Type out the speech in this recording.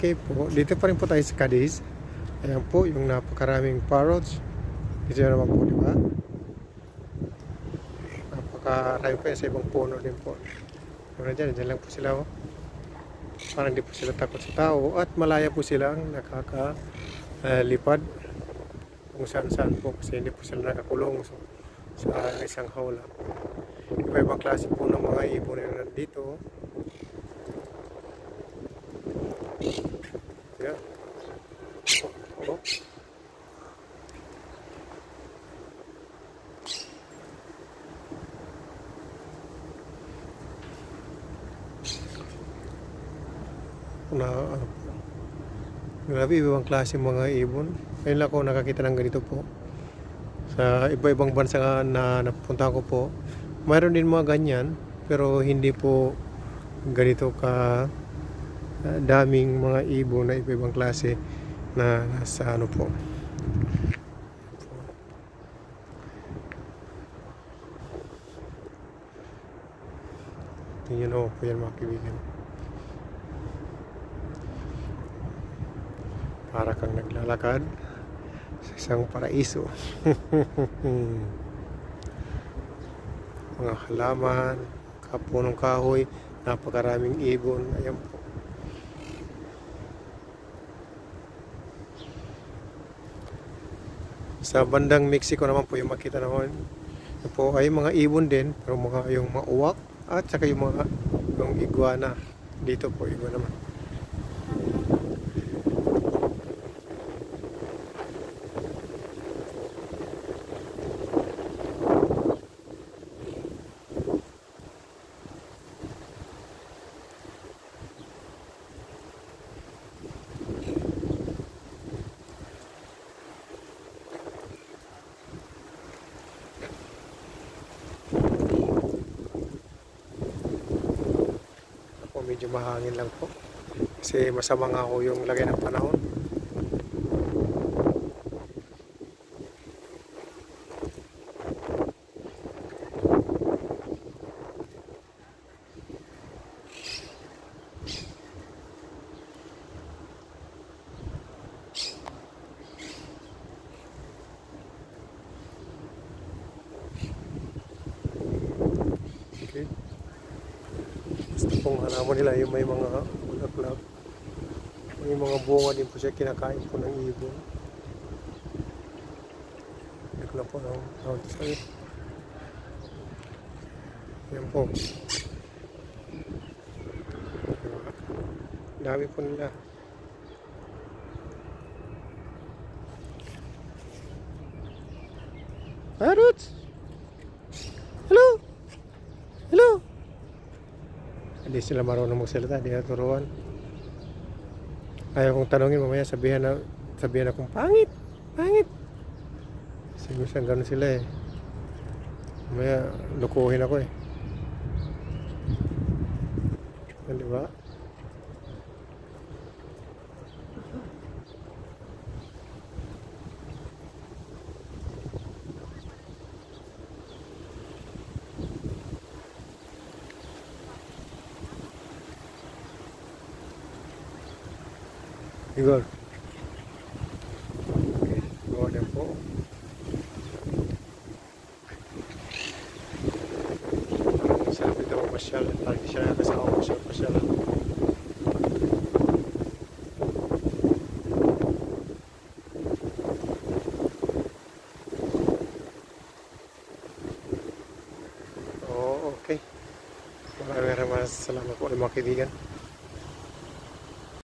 Okay po, dito pa rin po tayo sa Cadiz. Ayan po, yung napakaraming parrots. Dito naman po, di ba? Napakarami po yan sa ibang puno din po. Dyan lang po sila, oh. Parang hindi po sila takot sa tao. At malaya po silang nakaka-lipad kung saan-saan po. Kasi hindi po sila nakakulong sa isang hawla. Iba-ibang klase po ng mga ibon na nandito. Yeah. Oh. Grabe, ibang klase mga ibon. Ngayon lang ako nakakita ng ganito po. Sa iba-ibang bansa na napunta ko po, mayroon din mga ganyan, pero hindi po ganito ka daming mga ibon na iba-ibang klase na nasa ano po. Tingnan nyo po yan mga kaibigan. Para kang naglalakad sa isang paraiso. Mga halaman, punong kahoy, napakaraming ibon. Ayan po. Sa bandang Mexico naman po yung makita naman po ay mga ibon din, pero yung mga uwak at saka yung iguana. Dito po iguana naman. Medyo mahangin lang po kasi masama nga ho yung lagay ng panahon. Okay. Gusto pong halaman nila yung may mga bulaklak. May mga bunga din po siya, kinakain po ng ibon. Hindi ko na po tawag sa iyo. Yan po. Dami po nila. Parrots! Hello! Hello! Hindi sila marunong magsalita, hindi naturuan. Ayaw kong tanongin, mamaya sabihan akong pangit, pangit. Kasi minsan gano'n sila eh. Mamaya lukuhin ako eh. Di ba? Igor. Okay, gawa din po. Sabi daw masyal, parang siya nakasama masyal. Oh, okay. Maraming salamat po mga kaibigan.